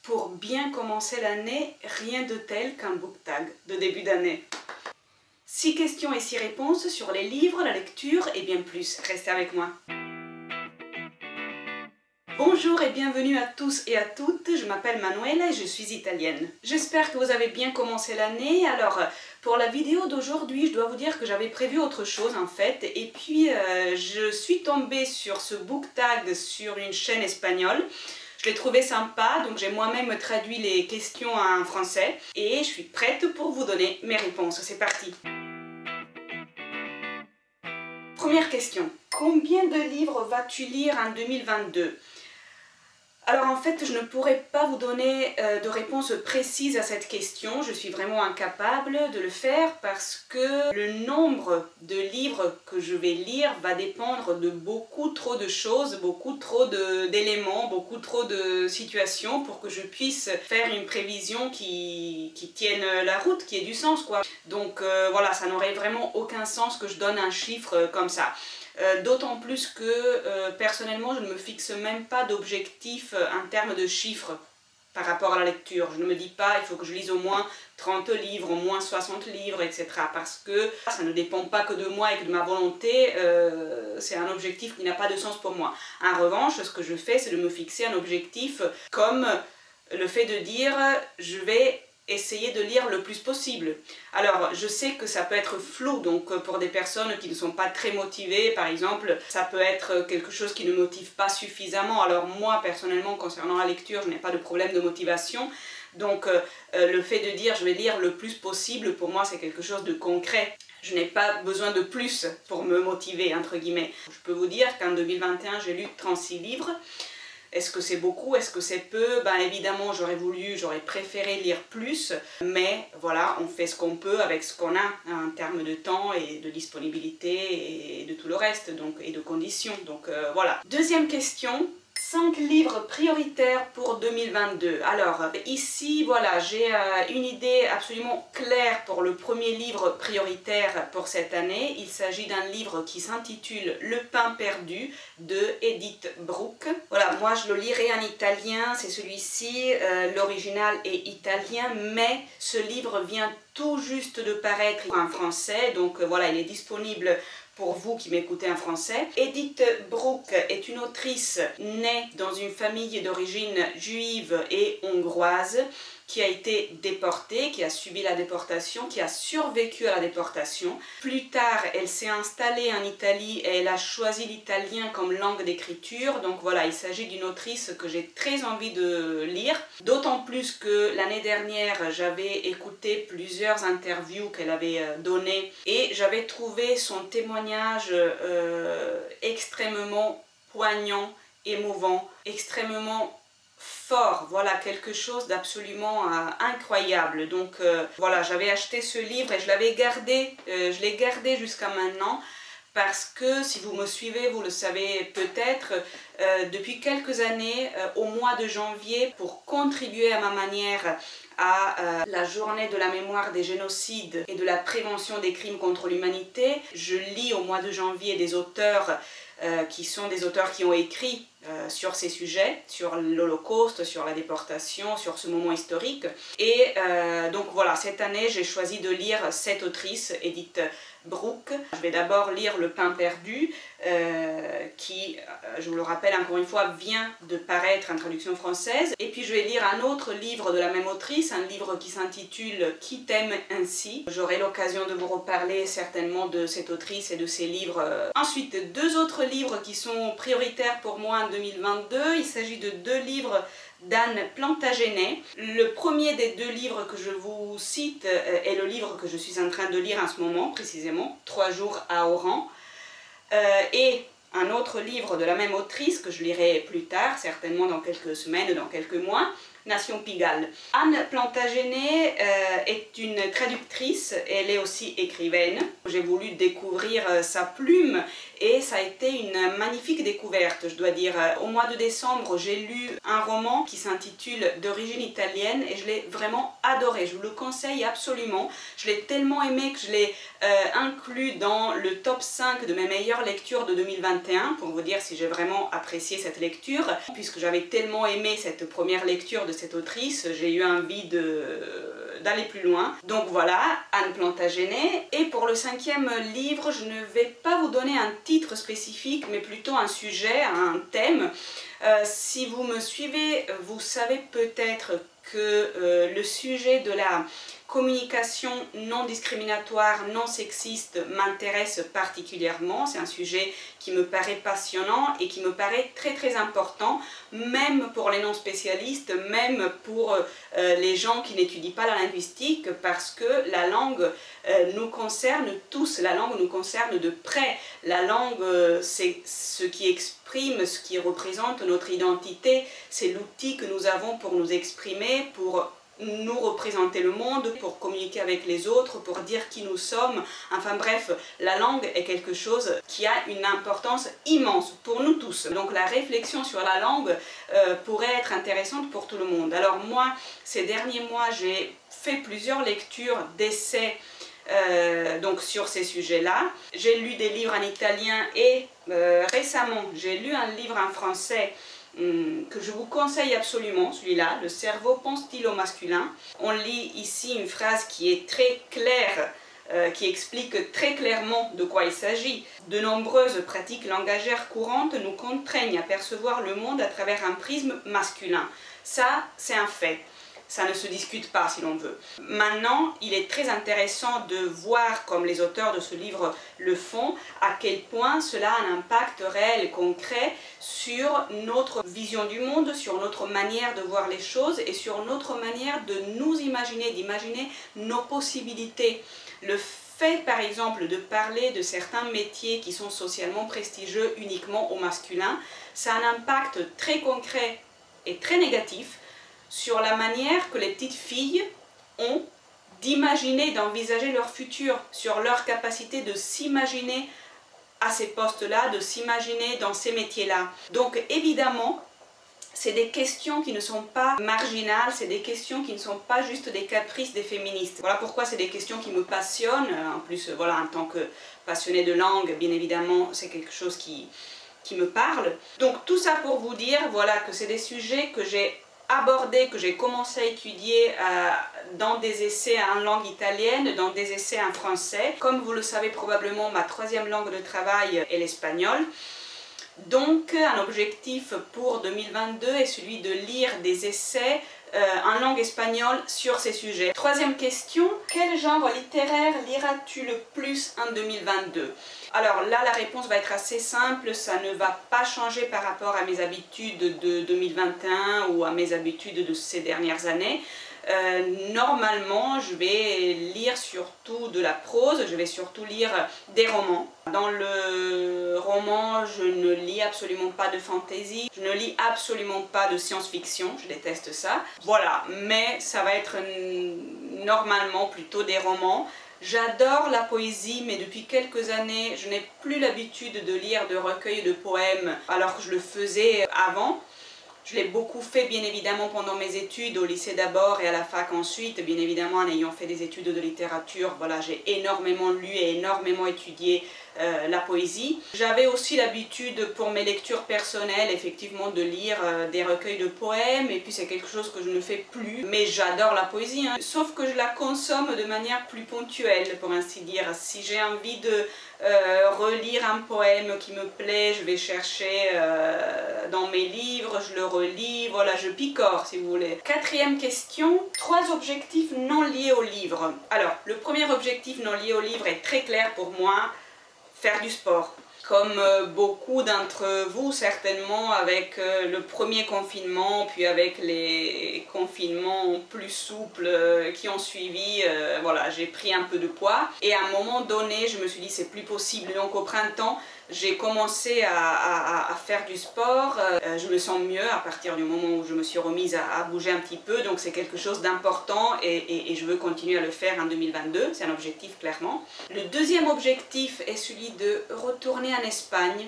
Pour bien commencer l'année, rien de tel qu'un book tag de début d'année. 6 questions et 6 réponses sur les livres, la lecture et bien plus. Restez avec moi. Bonjour et bienvenue à tous et à toutes, je m'appelle Manuela et je suis italienne. J'espère que vous avez bien commencé l'année. Alors, pour la vidéo d'aujourd'hui, je dois vous dire que j'avais prévu autre chose en fait. Et puis, je suis tombée sur ce book tag sur une chaîne espagnole. Je l'ai trouvé sympa, donc j'ai moi-même traduit les questions en français. Et je suis prête pour vous donner mes réponses. C'est parti! Première question. Combien de livres vas-tu lire en 2022? Alors en fait, je ne pourrais pas vous donner de réponse précise à cette question. Je suis vraiment incapable de le faire parce que le nombre de livres que je vais lire va dépendre de beaucoup trop de choses, beaucoup trop d'éléments, beaucoup trop de situations pour que je puisse faire une prévision qui tienne la route, qui ait du sens, quoi. Donc voilà, ça n'aurait vraiment aucun sens que je donne un chiffre comme ça. D'autant plus que personnellement je ne me fixe même pas d'objectif en termes de chiffres par rapport à la lecture. Je ne me dis pas il faut que je lise au moins 30 livres, au moins 60 livres, etc. Parce que ça ne dépend pas que de moi et que de ma volonté, c'est un objectif qui n'a pas de sens pour moi. En revanche, ce que je fais, c'est de me fixer un objectif comme le fait de dire je vais essayer de lire le plus possible. Alors, je sais que ça peut être flou, donc pour des personnes qui ne sont pas très motivées, par exemple, ça peut être quelque chose qui ne motive pas suffisamment. Alors moi, personnellement, concernant la lecture, je n'ai pas de problème de motivation. Donc, le fait de dire je vais lire le plus possible, pour moi, c'est quelque chose de concret. Je n'ai pas besoin de plus pour me motiver, entre guillemets. Je peux vous dire qu'en 2021, j'ai lu 36 livres. Est-ce que c'est beaucoup? Est-ce que c'est peu? Ben évidemment, j'aurais préféré lire plus, mais voilà, on fait ce qu'on peut avec ce qu'on a en termes de temps et de disponibilité et de tout le reste, donc, et de conditions. Donc voilà. Deuxième question. 5 livres prioritaires pour 2022. Alors ici voilà, j'ai une idée absolument claire pour le premier livre prioritaire pour cette année. Il s'agit d'un livre qui s'intitule Le pain perdu de Edith Bruck. Voilà, moi je le lirai en italien, c'est celui-ci, l'original est italien, mais ce livre vient tout juste de paraître en français, donc voilà, il est disponible pour vous qui m'écoutez en français. Edith Bruck est une autrice née dans une famille d'origine juive et hongroise qui a été déportée, qui a subi la déportation, qui a survécu à la déportation. Plus tard, elle s'est installée en Italie et elle a choisi l'italien comme langue d'écriture. Donc voilà, il s'agit d'une autrice que j'ai très envie de lire. D'autant plus que l'année dernière, j'avais écouté plusieurs interviews qu'elle avait données et j'avais trouvé son témoignage extrêmement poignant, émouvant, extrêmement fort, voilà, quelque chose d'absolument incroyable. Donc voilà, j'avais acheté ce livre et je l'avais gardé, je l'ai gardé jusqu'à maintenant parce que si vous me suivez, vous le savez peut-être, depuis quelques années, au mois de janvier, pour contribuer à ma manière à la journée de la mémoire des génocides et de la prévention des crimes contre l'humanité, je lis au mois de janvier des auteurs qui sont des auteurs qui ont écrit sur ces sujets, sur l'Holocauste, sur la déportation, sur ce moment historique. Et donc voilà, cette année, j'ai choisi de lire cette autrice, Edith Bruck. Je vais d'abord lire Le pain perdu, qui, je vous le rappelle encore une fois, vient de paraître en traduction française. Et puis je vais lire un autre livre de la même autrice, un livre qui s'intitule « Qui t'aime ainsi ». J'aurai l'occasion de vous reparler certainement de cette autrice et de ses livres. Ensuite, 2 autres livres qui sont prioritaires pour moi en 2022. Il s'agit de 2 livres d'Anne Plantagenet. Le premier des 2 livres que je vous cite est le livre que je suis en train de lire en ce moment, précisément, 3 jours à Oran. Et un autre livre de la même autrice que je lirai plus tard, certainement dans quelques semaines, dans quelques mois, Nation Pigalle. Anne Plantagenet est une traductrice, elle est aussi écrivaine. J'ai voulu découvrir sa plume et ça a été une magnifique découverte, je dois dire. Au mois de décembre, j'ai lu un roman qui s'intitule D'origine italienne et je l'ai vraiment adoré. Je vous le conseille absolument. Je l'ai tellement aimé que je l'ai inclus dans le top 5 de mes meilleures lectures de 2021 pour vous dire si j'ai vraiment apprécié cette lecture, puisque j'avais tellement aimé cette première lecture de cette autrice, j'ai eu envie d'aller plus loin. Donc voilà, Anne Plantagenet. Et pour le 5e livre, je ne vais pas vous donner un titre spécifique, mais plutôt un sujet, un thème. Si vous me suivez, vous savez peut-être que le sujet de la communication non discriminatoire, non sexiste m'intéresse particulièrement. C'est un sujet qui me paraît passionnant et qui me paraît très important, même pour les non-spécialistes, même pour les gens qui n'étudient pas la linguistique, parce que la langue nous concerne tous, la langue nous concerne de près. La langue, c'est ce qui exprime, ce qui représente notre identité, c'est l'outil que nous avons pour nous exprimer, pour nous représenter le monde, pour communiquer avec les autres, pour dire qui nous sommes. Enfin bref, la langue est quelque chose qui a une importance immense pour nous tous. Donc la réflexion sur la langue pourrait être intéressante pour tout le monde. Alors moi, ces derniers mois, j'ai fait plusieurs lectures d'essais donc sur ces sujets-là. J'ai lu des livres en italien et récemment, j'ai lu un livre en français que je vous conseille absolument, celui-là, Le cerveau pense-t-il au masculin. On lit ici une phrase qui est très claire, qui explique très clairement de quoi il s'agit. De nombreuses pratiques langagières courantes nous contraignent à percevoir le monde à travers un prisme masculin. Ça, c'est un fait. Ça ne se discute pas si l'on veut. Maintenant, il est très intéressant de voir, comme les auteurs de ce livre le font, à quel point cela a un impact réel et concret sur notre vision du monde, sur notre manière de voir les choses et sur notre manière de nous imaginer, d'imaginer nos possibilités. Le fait, par exemple, de parler de certains métiers qui sont socialement prestigieux uniquement au masculin, ça a un impact très concret et très négatif sur la manière que les petites filles ont d'imaginer, d'envisager leur futur, sur leur capacité de s'imaginer à ces postes-là, de s'imaginer dans ces métiers-là. Donc évidemment, c'est des questions qui ne sont pas marginales, c'est des questions qui ne sont pas juste des caprices des féministes. Voilà pourquoi c'est des questions qui me passionnent. En plus, voilà, en tant que passionnée de langue, bien évidemment, c'est quelque chose qui me parle. Donc tout ça pour vous dire, voilà, que c'est des sujets que j'ai abordé, que j'ai commencé à étudier dans des essais en langue italienne, dans des essais en français. Comme vous le savez probablement, ma 3e langue de travail est l'espagnol. Donc un objectif pour 2022 est celui de lire des essais en langue espagnole sur ces sujets. 3e question, quel genre littéraire liras-tu le plus en 2022? Alors là, la réponse va être assez simple, ça ne va pas changer par rapport à mes habitudes de 2021 ou à mes habitudes de ces dernières années. Normalement, je vais lire surtout de la prose, je vais surtout lire des romans. Dans le roman, je ne lis absolument pas de fantasy, je ne lis absolument pas de science-fiction, je déteste ça. Voilà, mais ça va être normalement plutôt des romans. J'adore la poésie, mais depuis quelques années, je n'ai plus l'habitude de lire de recueils de poèmes alors que je le faisais avant. Je l'ai beaucoup fait bien évidemment pendant mes études, au lycée d'abord et à la fac ensuite, bien évidemment en ayant fait des études de littérature. Voilà, j'ai énormément lu et énormément étudié la poésie. J'avais aussi l'habitude pour mes lectures personnelles effectivement de lire des recueils de poèmes, et puis c'est quelque chose que je ne fais plus, mais j'adore la poésie, hein. Sauf que je la consomme de manière plus ponctuelle, pour ainsi dire. Si j'ai envie de relire un poème qui me plaît, je vais chercher dans mes livres, je le relis, voilà, je picore si vous voulez. 4e question, 3 objectifs non liés au livre. Alors, le premier objectif non lié au livre est très clair pour moi, faire du sport. Comme beaucoup d'entre vous certainement, avec le premier confinement, puis avec les confinements plus souples qui ont suivi, voilà, j'ai pris un peu de poids. Et à un moment donné, je me suis dit c'est plus possible. Donc au printemps, j'ai commencé à faire du sport. Je me sens mieux à partir du moment où je me suis remise à bouger un petit peu. Donc c'est quelque chose d'important et je veux continuer à le faire en 2022. C'est un objectif clairement. Le 2e objectif est celui de retourner en Espagne.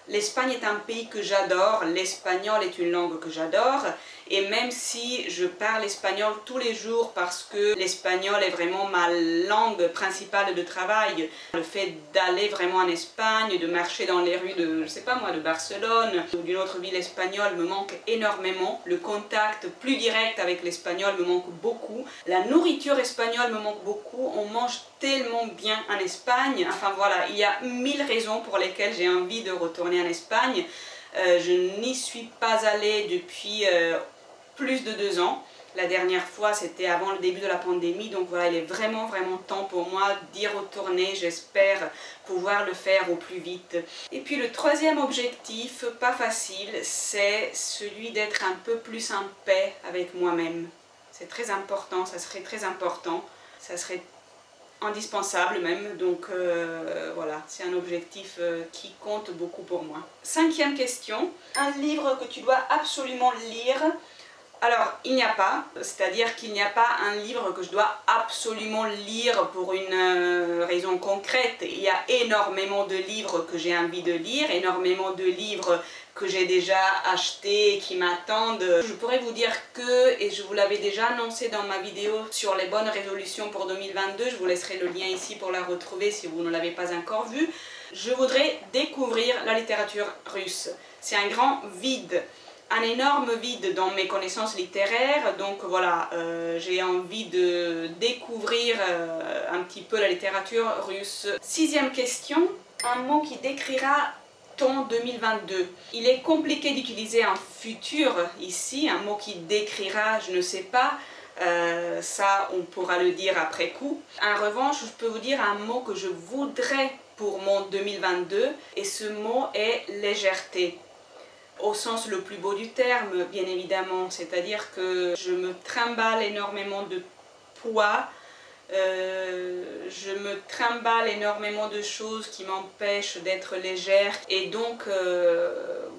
L'Espagne est un pays que j'adore, l'espagnol est une langue que j'adore Et même si je parle espagnol tous les jours parce que l'espagnol est vraiment ma langue principale de travail, le fait d'aller vraiment en Espagne, de marcher dans les rues de, je sais pas moi, de Barcelone ou d'une autre ville espagnole me manque énormément. Le contact plus direct avec l'espagnol me manque beaucoup. La nourriture espagnole me manque beaucoup. On mange tellement bien en Espagne. Enfin voilà, il y a 1000 raisons pour lesquelles j'ai envie de retourner en Espagne. Je n'y suis pas allée depuis plus de 2 ans. La dernière fois, c'était avant le début de la pandémie, donc voilà, il est vraiment temps pour moi d'y retourner. J'espère pouvoir le faire au plus vite. Et puis le troisième objectif, pas facile, c'est celui d'être un peu plus en paix avec moi-même. C'est très important, ça serait très important, ça serait indispensable même, donc voilà, c'est un objectif qui compte beaucoup pour moi. 5e question, un livre que tu dois absolument lire. Alors, il n'y a pas, c'est-à-dire qu'il n'y a pas un livre que je dois absolument lire pour une raison concrète. Il y a énormément de livres que j'ai envie de lire, énormément de livres que j'ai déjà achetés et qui m'attendent. Je pourrais vous dire que, et je vous l'avais déjà annoncé dans ma vidéo sur les bonnes résolutions pour 2022, je vous laisserai le lien ici pour la retrouver si vous ne l'avez pas encore vue. Je voudrais découvrir la littérature russe. C'est un grand vide. Un énorme vide dans mes connaissances littéraires, donc voilà, j'ai envie de découvrir un petit peu la littérature russe. 6e question, un mot qui décrira ton 2022. Il est compliqué d'utiliser un futur ici, un mot qui décrira, je ne sais pas, ça on pourra le dire après coup. En revanche, je peux vous dire un mot que je voudrais pour mon 2022 et ce mot est légèreté. Au sens le plus beau du terme, bien évidemment, c'est-à-dire que je me trimballe énormément de poids, je me trimballe énormément de choses qui m'empêchent d'être légère et donc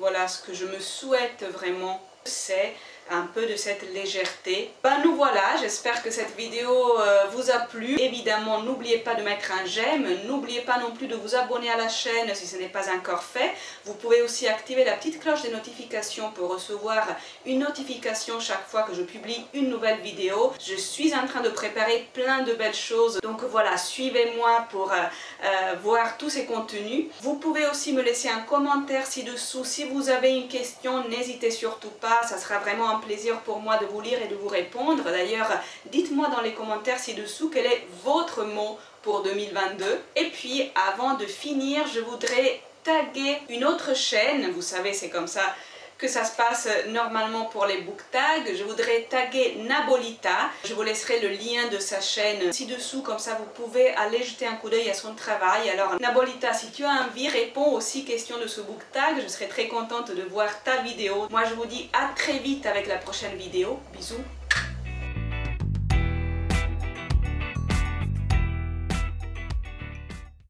voilà, ce que je me souhaite vraiment, c'est un peu de cette légèreté. Ben nous voilà, j'espère que cette vidéo vous a plu. Évidemment, n'oubliez pas de mettre un j'aime, n'oubliez pas non plus de vous abonner à la chaîne si ce n'est pas encore fait. Vous pouvez aussi activer la petite cloche des notifications pour recevoir une notification chaque fois que je publie une nouvelle vidéo. Je suis en train de préparer plein de belles choses, donc voilà, suivez-moi pour voir tous ces contenus. Vous pouvez aussi me laisser un commentaire ci-dessous si vous avez une question, n'hésitez surtout pas, ça sera vraiment un plaisir pour moi de vous lire et de vous répondre. D'ailleurs, dites-moi dans les commentaires ci-dessous quel est votre mot pour 2022. Et puis, avant de finir, je voudrais taguer une autre chaîne. Vous savez, c'est comme ça que ça se passe normalement pour les book tags. Je voudrais taguer Nabolita. Je vous laisserai le lien de sa chaîne ci-dessous, comme ça vous pouvez aller jeter un coup d'œil à son travail. Alors Nabolita, si tu as envie, réponds aussi question de ce book tag. Je serai très contente de voir ta vidéo. Moi je vous dis à très vite avec la prochaine vidéo. Bisous.